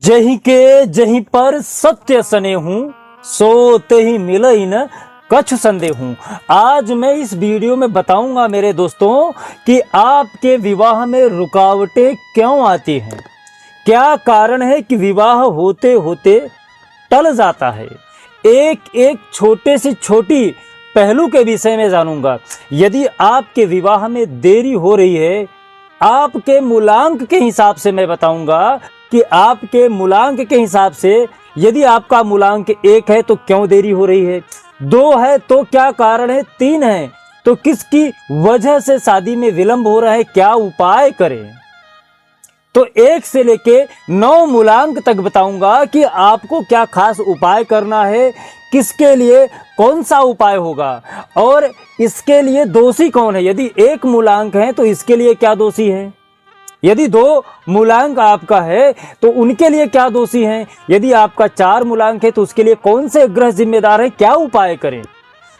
जहीं के जहीं पर सत्य सने हूँ, सोते ही मिलई न कछु संदेह हूँ। आज मैं इस वीडियो में बताऊंगा मेरे दोस्तों कि आपके विवाह में रुकावटें क्यों आती हैं, क्या कारण है कि विवाह होते होते टल जाता है। एक एक छोटे से छोटी पहलू के विषय में जानूंगा। यदि आपके विवाह में देरी हो रही है, आपके मूलांक के हिसाब से मैं बताऊंगा कि आपके मूलांक के हिसाब से यदि आपका मूलांक 1 है तो क्यों देरी हो रही है, 2 है तो क्या कारण है, 3 है तो किसकी वजह से शादी में विलंब हो रहा है, क्या उपाय करें। तो 1 से लेके 9 मूलांक तक बताऊंगा कि आपको क्या खास उपाय करना है, किसके लिए कौन सा उपाय होगा और इसके लिए दोषी कौन है। यदि 1 मूलांक है तो इसके लिए क्या दोषी है, यदि 2 मूलांक आपका है तो उनके लिए क्या दोषी हैं, यदि आपका 4 मूलांक है तो उसके लिए कौन से ग्रह जिम्मेदार है, क्या उपाय करें।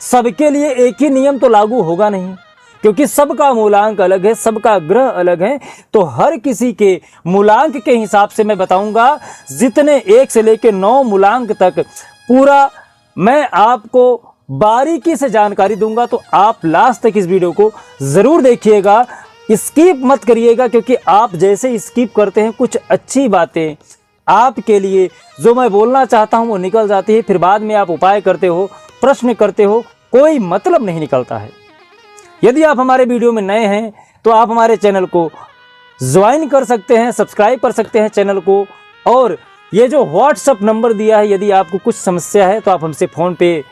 सबके लिए एक ही नियम तो लागू होगा नहीं, क्योंकि सबका मूलांक अलग है, सबका ग्रह अलग है। तो हर किसी के मूलांक के हिसाब से मैं बताऊंगा। जितने 1 से लेकर 9 मूलांक तक पूरा मैं आपको बारीकी से जानकारी दूंगा, तो आप लास्ट तक इस वीडियो को जरूर देखिएगा, स्किप मत करिएगा, क्योंकि आप जैसे स्किप करते हैं कुछ अच्छी बातें आपके लिए जो मैं बोलना चाहता हूं वो निकल जाती है, फिर बाद में आप उपाय करते हो, प्रश्न करते हो, कोई मतलब नहीं निकलता है। यदि आप हमारे वीडियो में नए हैं तो आप हमारे चैनल को ज्वाइन कर सकते हैं, सब्सक्राइब कर सकते हैं चैनल को, और ये जो व्हाट्सएप नंबर दिया है, यदि आपको कुछ समस्या है तो आप हमसे फ़ोन पे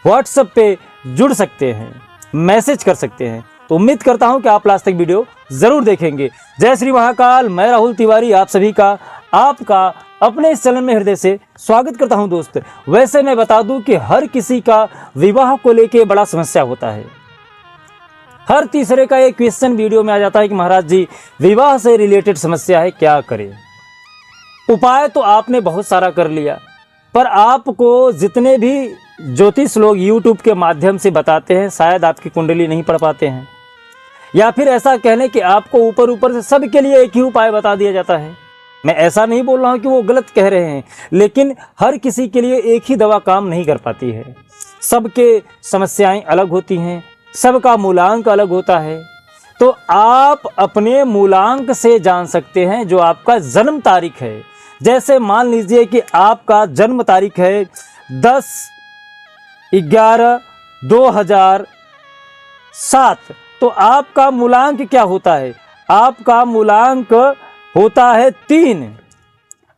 व्हाट्सएप पे जुड़ सकते हैं, मैसेज कर सकते हैं। तो उम्मीद करता हूं कि आप लास्ट तक वीडियो जरूर देखेंगे। जय श्री महाकाल, मैं राहुल तिवारी आप सभी का आपका अपने इस चैनल में हृदय से स्वागत करता हूं। दोस्त, वैसे मैं बता दूं कि हर किसी का विवाह को लेके बड़ा समस्या होता है। हर तीसरे का एक क्वेश्चन वीडियो में आ जाता है कि महाराज जी विवाह से रिलेटेड समस्या है, क्या करें। उपाय तो आपने बहुत सारा कर लिया, पर आपको जितने भी ज्योतिष लोग यूट्यूब के माध्यम से बताते हैं, शायद आपकी कुंडली नहीं पढ़ पाते हैं, या फिर ऐसा कह लें कि आपको ऊपर ऊपर से सबके लिए एक ही उपाय बता दिया जाता है। मैं ऐसा नहीं बोल रहा हूं कि वो गलत कह रहे हैं, लेकिन हर किसी के लिए एक ही दवा काम नहीं कर पाती है। सबके समस्याएं अलग होती हैं, सबका मूलांक अलग होता है। तो आप अपने मूलांक से जान सकते हैं जो आपका जन्म तारीख है। जैसे मान लीजिए कि आपका जन्म तारीख है 10/11/2007, तो आपका मूलांक क्या होता है, आपका मूलांक होता है 3।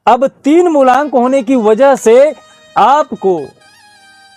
अब 3 मूलांक होने की वजह से आपको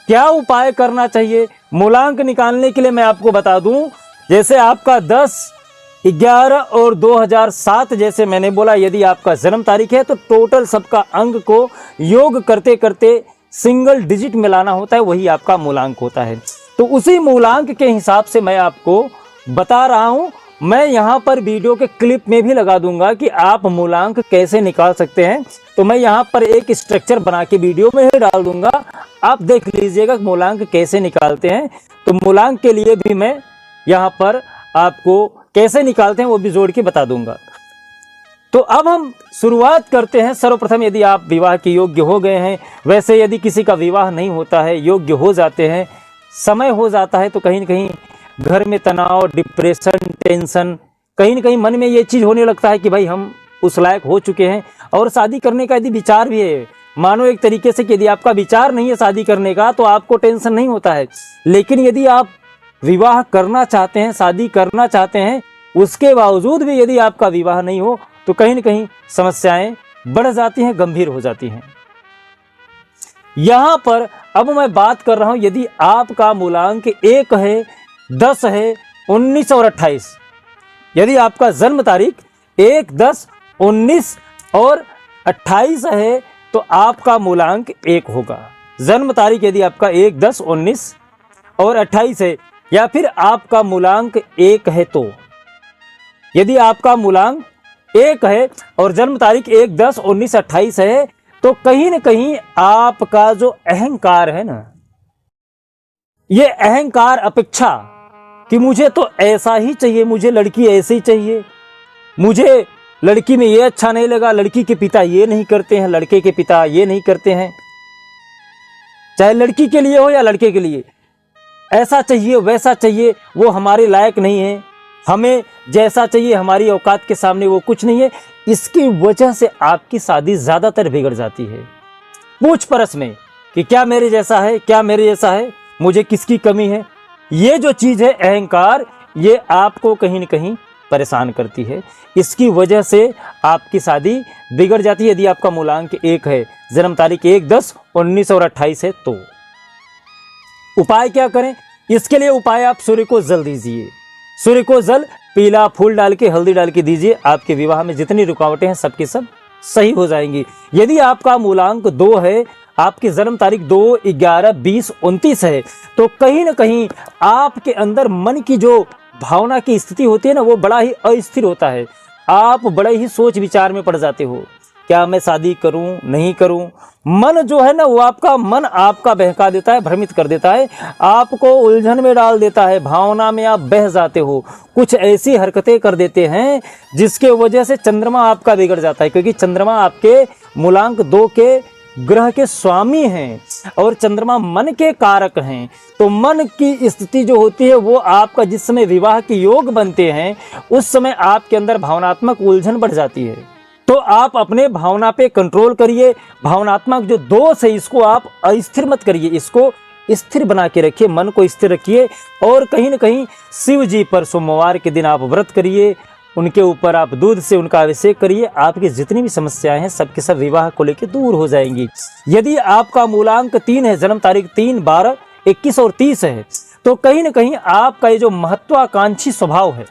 क्या उपाय करना चाहिए मूलांक निकालने के लिए मैं आपको बता दूं। जैसे आपका 10/11/2007 जैसे मैंने बोला, यदि आपका जन्म तारीख है तो टोटल सबका अंक को योग करते करते सिंगल डिजिट मिलाना होता है, वही आपका मूलांक होता है। तो उसी मूलांक के हिसाब से मैं आपको बता रहा हूं। मैं यहां पर वीडियो के क्लिप में भी लगा दूंगा कि आप मूलांक कैसे निकाल सकते हैं। तो मैं यहां पर एक स्ट्रक्चर बना के वीडियो में ही डाल दूंगा, आप देख लीजिएगा मूलांक कैसे निकालते हैं। तो मूलांक के लिए भी मैं यहां पर आपको कैसे निकालते हैं वो भी जोड़ के बता दूंगा। तो अब हम शुरुआत करते हैं। सर्वप्रथम, यदि आप विवाह के योग्य हो गए हैं, वैसे यदि किसी का विवाह नहीं होता है, योग्य हो जाते हैं, समय हो जाता है, तो कहीं ना कहीं घर में तनाव, डिप्रेशन, टेंशन, कहीं ना कहीं मन में ये चीज़ होने लगता है कि भाई हम उस लायक हो चुके हैं और शादी करने का यदि विचार भी है, मानो एक तरीके से कि यदि आपका विचार नहीं है शादी करने का तो आपको टेंशन नहीं होता है। लेकिन यदि आप विवाह करना चाहते हैं, शादी करना चाहते हैं, उसके बावजूद भी यदि आपका विवाह नहीं हो तो कहीं ना कहीं समस्याएं बढ़ जाती हैं, गंभीर हो जाती हैं। यहां पर अब मैं बात कर रहा हूं, यदि आपका मूलांक 1 है, 10 है, 19 और 28, यदि आपका जन्म तारीख 1, 10, 19 और 28 है तो आपका मूलांक 1 होगा। जन्म तारीख यदि आपका 1, 10, 19 और 28 है, या फिर आपका मूलांक 1 है, तो यदि आपका मूलांक 1 है और जन्म तारीख 1, 10, 19, 28 है, तो कहीं ना कहीं आपका जो अहंकार है ना, ये अहंकार, अपेक्षा कि मुझे तो ऐसा ही चाहिए, मुझे लड़की ऐसी चाहिए, मुझे लड़की में ये अच्छा नहीं लगा, लड़की के पिता ये नहीं करते हैं, लड़के के पिता ये नहीं करते हैं, चाहे लड़की के लिए हो या लड़के के लिए, ऐसा चाहिए वैसा चाहिए, वो हमारे लायक नहीं है, हमें जैसा चाहिए हमारी औकात के सामने वो कुछ नहीं है। इसकी वजह से आपकी शादी ज़्यादातर बिगड़ जाती है। पूछ परछ में कि क्या मेरे जैसा है, क्या मेरे जैसा है, मुझे किसकी कमी है। ये जो चीज़ है अहंकार, ये आपको कहीं न कहीं परेशान करती है। इसकी वजह से आपकी शादी बिगड़ जाती है। यदि आपका मूलांक 1 है, जन्म तारीख 1, 10, 19 और 28 है तो उपाय क्या करें? इसके लिए उपाय आप सूर्य को जल दीजिए। सूर्य को जल पीला फूल डाल के, हल्दी डाल के दीजिए। आपके विवाह में जितनी रुकावटें हैं सबकी सब सही हो जाएंगी। यदि आपका मूलांक 2 है, आपकी जन्म तारीख 2, 11, 20, 29 है, तो कहीं ना कहीं आपके अंदर मन की जो भावना की स्थिति होती है ना, वो बड़ा ही अस्थिर होता है। आप बड़े ही सोच विचार में पड़ जाते हो, क्या मैं शादी करूं नहीं करूं। मन जो है ना, वो आपका बहका देता है, भ्रमित कर देता है, आपको उलझन में डाल देता है, भावना में आप बह जाते हो, कुछ ऐसी हरकतें कर देते हैं जिसके वजह से चंद्रमा आपका बिगड़ जाता है। क्योंकि चंद्रमा आपके मूलांक 2 के ग्रह के स्वामी हैं और चंद्रमा मन के कारक हैं। तो मन की स्थिति जो होती है वो आपका जिस समय विवाह के योग बनते हैं, उस समय आपके अंदर भावनात्मक उलझन बढ़ जाती है। तो आप अपने भावना पे कंट्रोल करिए। भावनात्मक जो दोष है इसको आप अस्थिर मत करिए, इसको स्थिर बना के रखिए, मन को स्थिर रखिए। और कहीं ना कहीं शिव जी पर सोमवार के दिन आप व्रत करिए, उनके ऊपर आप दूध से उनका अभिषेक करिए। आपकी जितनी भी समस्याएं हैं सबके सब विवाह को लेकर दूर हो जाएंगी। यदि आपका मूलांक 3 है, जन्म तारीख 3, 12, 21 और 30 है, तो कहीं ना कहीं आपका ये जो महत्वाकांक्षी स्वभाव है,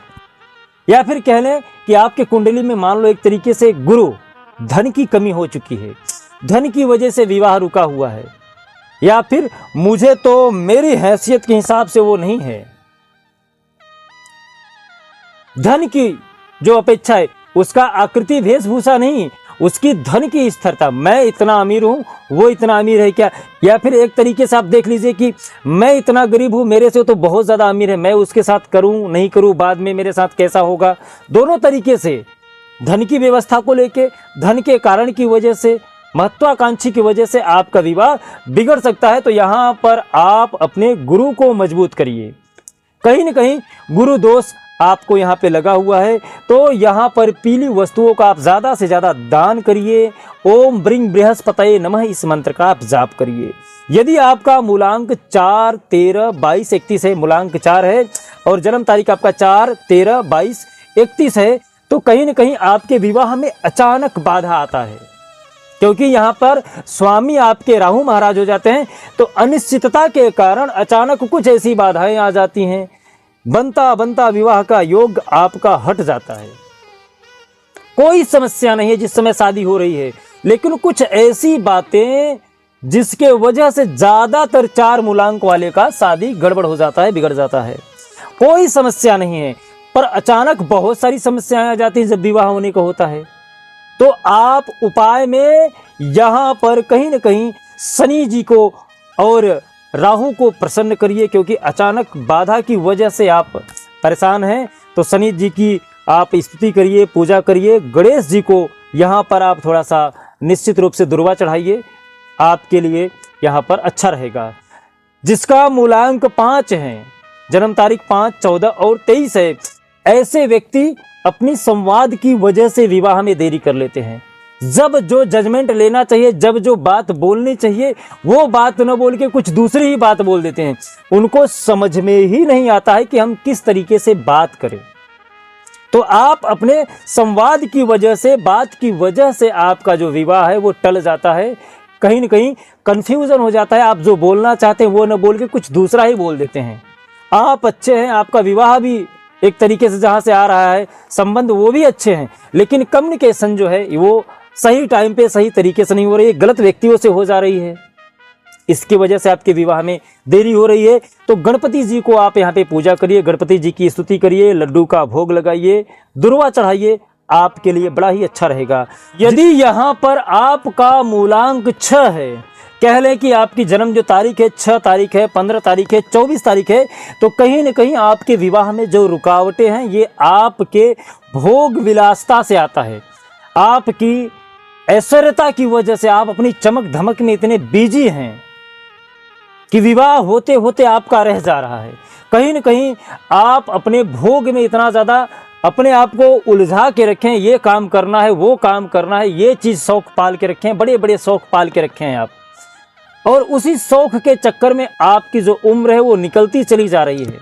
या फिर कह लें कि आपके कुंडली में मान लो एक तरीके से गुरु धन की कमी हो चुकी है, धन की वजह से विवाह रुका हुआ है, या फिर मुझे तो मेरी हैसियत के हिसाब से वो नहीं है, धन की जो अपेक्षा है उसका आकृति वेशभूषा नहीं, उसकी धन की स्थिरता। मैं इतना अमीर हूं, वो इतना अमीर है क्या? या फिर एक तरीके से आप देख लीजिए कि मैं इतना गरीब हूं, मेरे से तो बहुत ज़्यादा अमीर है, मैं उसके साथ करूं नहीं करूं, बाद में मेरे साथ कैसा होगा। दोनों तरीके से धन की व्यवस्था को लेके, धन के कारण की वजह से, महत्वाकांक्षी की वजह से आपका विवाह बिगड़ सकता है। तो यहाँ पर आप अपने गुरु को मजबूत करिए। कहीं ना कहीं गुरु दोष आपको यहाँ पे लगा हुआ है, तो यहाँ पर पीली वस्तुओं का आप ज़्यादा से ज़्यादा दान करिए। ओम ब्रिंग बृहस्पतये नमः, इस मंत्र का आप जाप करिए। यदि आपका मूलांक 4, 13, 22, 31 है, मूलांक 4 है और जन्म तारीख आपका 4, 13, 22, 31 है, तो कहीं ना कहीं आपके विवाह में अचानक बाधा आता है। क्योंकि यहाँ पर स्वामी आपके राहु महाराज हो जाते हैं, तो अनिश्चितता के कारण अचानक कुछ ऐसी बाधाएं आ जाती हैं, बनता बनता विवाह का योग आपका हट जाता है। कोई समस्या नहीं है जिस समय शादी हो रही है, लेकिन कुछ ऐसी बातें जिसके वजह से ज्यादातर 4 मूलांक वाले का शादी गड़बड़ हो जाता है, बिगड़ जाता है। कोई समस्या नहीं है, पर अचानक बहुत सारी समस्याएं आ जाती हैं जब विवाह होने का होता है। तो आप उपाय में यहाँ पर कहीं ना कहीं शनि जी को और राहु को प्रसन्न करिए, क्योंकि अचानक बाधा की वजह से आप परेशान हैं। तो शनि जी की आप स्तुति करिए, पूजा करिए। गणेश जी को यहाँ पर आप थोड़ा सा निश्चित रूप से दुर्वा चढ़ाइए, आपके लिए यहाँ पर अच्छा रहेगा। जिसका मूलांक 5 है, जन्म तारीख 5, 14 और 23 है, ऐसे व्यक्ति अपनी संवाद की वजह से विवाह में देरी कर लेते हैं। जब जो जजमेंट लेना चाहिए, जब जो बात बोलनी चाहिए, वो बात न बोल के कुछ दूसरी ही बात बोल देते हैं। उनको समझ में ही नहीं आता है कि हम किस तरीके से बात करें। तो आप अपने संवाद की वजह से, बात की वजह से आपका जो विवाह है वो टल जाता है, कहीं ना कहीं कंफ्यूजन हो जाता है। आप जो बोलना चाहते हैं वो न बोल के कुछ दूसरा ही बोल देते हैं। आप अच्छे हैं, आपका विवाह भी एक तरीके से जहाँ से आ रहा है संबंध, वो भी अच्छे हैं, लेकिन कम्युनिकेशन जो है वो सही टाइम पे सही तरीके से नहीं हो रही है, गलत व्यक्तियों से हो जा रही है। इसकी वजह से आपके विवाह में देरी हो रही है। तो गणपति जी को आप यहाँ पे पूजा करिए, गणपति जी की स्तुति करिए, लड्डू का भोग लगाइए, दुर्वा चढ़ाइए, आपके लिए बड़ा ही अच्छा रहेगा। यदि यहाँ पर आपका मूलांक 6 है, कह लें कि आपकी जन्म जो तारीख है 6 तारीख है, 15 तारीख है, 24 तारीख है, तो कहीं ना कहीं आपके विवाह में जो रुकावटें हैं ये आपके भोग विलासता से आता है, आपकी ऐश्वर्यता की वजह से आप अपनी चमक धमक में इतने बिजी हैं कि विवाह होते होते आपका रह जा रहा है। कहीं न कहीं आप अपने भोग में इतना ज़्यादा अपने आप को उलझा के रखें, ये काम करना है, वो काम करना है, ये चीज़ शौक पाल के रखें, बड़े बड़े शौक पाल के रखे हैं आप, और उसी शौक के चक्कर में आपकी जो उम्र है वो निकलती चली जा रही है।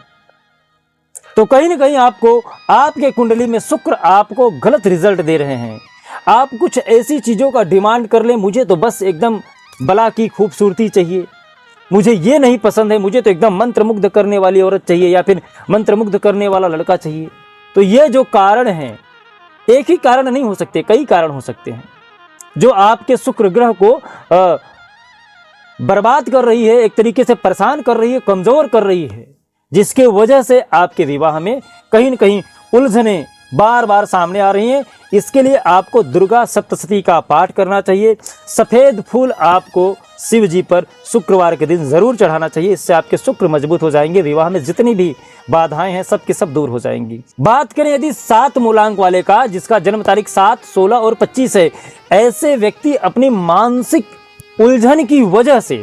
तो कहीं न कहीं आपको आपके कुंडली में शुक्र आपको गलत रिजल्ट दे रहे हैं। आप कुछ ऐसी चीज़ों का डिमांड कर लें, मुझे तो बस एकदम बला की खूबसूरती चाहिए, मुझे ये नहीं पसंद है, मुझे तो एकदम मंत्रमुग्ध करने वाली औरत चाहिए या फिर मंत्रमुग्ध करने वाला लड़का चाहिए। तो ये जो कारण हैं, एक ही कारण नहीं हो सकते, कई कारण हो सकते हैं जो आपके शुक्र ग्रह को बर्बाद कर रही है, एक तरीके से परेशान कर रही है, कमजोर कर रही है, जिसके वजह से आपके विवाह में कहीं न कहीं उलझने बार बार सामने आ रही हैं। इसके लिए आपको दुर्गा सप्तशती का पाठ करना चाहिए। सफ़ेद फूल आपको शिव जी पर शुक्रवार के दिन ज़रूर चढ़ाना चाहिए। इससे आपके शुक्र मजबूत हो जाएंगे, विवाह में जितनी भी बाधाएं हैं सब की सब दूर हो जाएंगी। बात करें यदि 7 मूलांक वाले का, जिसका जन्म तारीख 7, 16 और 25 है, ऐसे व्यक्ति अपनी मानसिक उलझन की वजह से,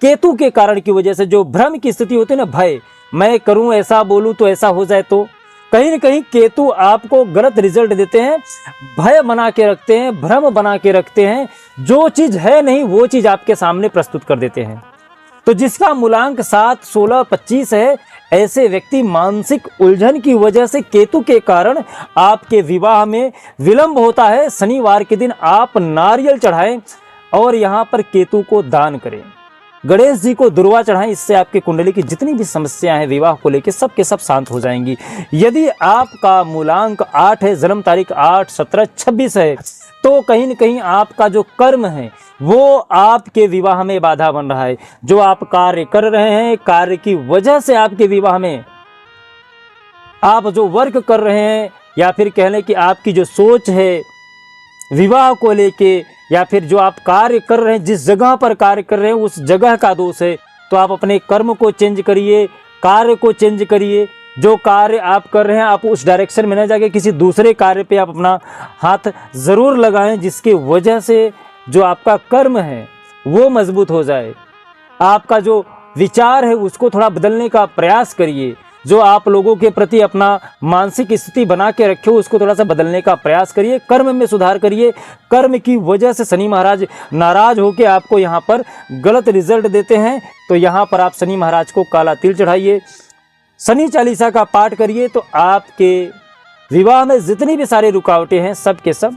केतु के कारण की वजह से, जो भ्रम की स्थिति होती है ना, भय, मैं करूं ऐसा, बोलूं तो ऐसा हो जाए, तो कहीं न कहीं केतु आपको गलत रिजल्ट देते हैं, भय बना के रखते हैं, भ्रम बना के रखते हैं, जो चीज़ है नहीं वो चीज़ आपके सामने प्रस्तुत कर देते हैं। तो जिसका मूलांक 7, 16, 25 है, ऐसे व्यक्ति मानसिक उलझन की वजह से केतु के कारण आपके विवाह में विलंब होता है। शनिवार के दिन आप नारियल चढ़ाएं और यहाँ पर केतु को दान करें। गणेश जी को दुर्वा चढ़ाएं, इससे आपके कुंडली की जितनी भी समस्याएं हैं विवाह को लेकर सब के सब शांत हो जाएंगी। यदि आपका मूलांक 8 है, जन्म तारीख 8, 17, 26 है, तो कहीं न कहीं आपका जो कर्म है वो आपके विवाह में बाधा बन रहा है। जो आप कार्य कर रहे हैं, कार्य की वजह से आपके विवाह में, आप जो वर्क कर रहे हैं या फिर कह लें कि आपकी जो सोच है विवाह को लेके, या फिर जो आप कार्य कर रहे हैं, जिस जगह पर कार्य कर रहे हैं उस जगह का दोष है। तो आप अपने कर्म को चेंज करिए, कार्य को चेंज करिए। जो कार्य आप कर रहे हैं आप उस डायरेक्शन में न जाके किसी दूसरे कार्य पे आप अपना हाथ ज़रूर लगाएं, जिसकी वजह से जो आपका कर्म है वो मजबूत हो जाए। आपका जो विचार है उसको थोड़ा बदलने का प्रयास करिए। जो आप लोगों के प्रति अपना मानसिक स्थिति बना के रखे हो उसको थोड़ा सा बदलने का प्रयास करिए। कर्म में सुधार करिए। कर्म की वजह से शनि महाराज नाराज होकर आपको यहाँ पर गलत रिजल्ट देते हैं। तो यहाँ पर आप शनि महाराज को काला तिल चढ़ाइए, शनि चालीसा का पाठ करिए, तो आपके विवाह में जितनी भी सारी रुकावटें हैं सब के सब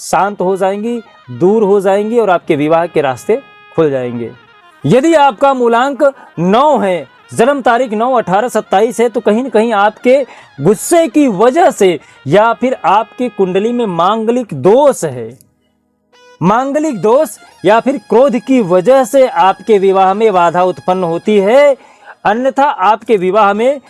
शांत हो जाएंगी, दूर हो जाएंगी और आपके विवाह के रास्ते खुल जाएंगे। यदि आपका मूलांक 9 है, जन्म तारीख 9, 18, 27 है, तो कहीं न कहीं आपके गुस्से की वजह से या फिर आपकी कुंडली में मांगलिक दोष है, मांगलिक दोष या फिर क्रोध की वजह से आपके विवाह में बाधा उत्पन्न होती है। अन्यथा आपके विवाह में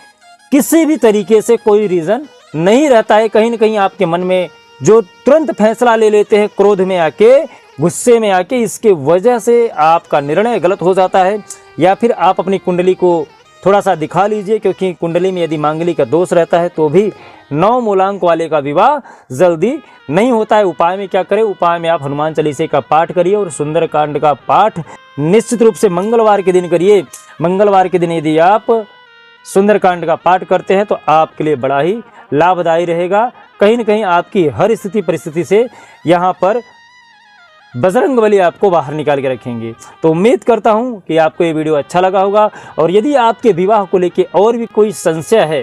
किसी भी तरीके से कोई रीज़न नहीं रहता है। कहीं न कहीं आपके मन में जो तुरंत फैसला ले लेते हैं क्रोध में आके, गुस्से में आके, इसके वजह से आपका निर्णय गलत हो जाता है। या फिर आप अपनी कुंडली को थोड़ा सा दिखा लीजिए, क्योंकि कुंडली में यदि मांगलिक का दोष रहता है तो भी 9 मूलांक वाले का विवाह जल्दी नहीं होता है। उपाय में क्या करें? उपाय में आप हनुमान चालीसे का पाठ करिए और सुंदरकांड का पाठ निश्चित रूप से मंगलवार के दिन करिए। मंगलवार के दिन यदि आप सुंदरकांड का पाठ करते हैं तो आपके लिए बड़ा ही लाभदायी रहेगा। कहीं न कहीं आपकी हर स्थिति परिस्थिति से यहाँ पर बजरंगबली आपको बाहर निकाल के रखेंगे। तो उम्मीद करता हूँ कि आपको ये वीडियो अच्छा लगा होगा। और यदि आपके विवाह को लेके और भी कोई संशय है,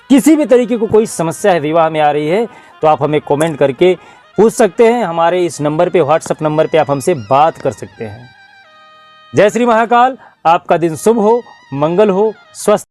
किसी भी तरीके को कोई समस्या है विवाह में आ रही है, तो आप हमें कमेंट करके पूछ सकते हैं। हमारे इस नंबर पे, व्हाट्सएप नंबर पे आप हमसे बात कर सकते हैं। जय श्री महाकाल। आपका दिन शुभ हो, मंगल हो, स्वस्थ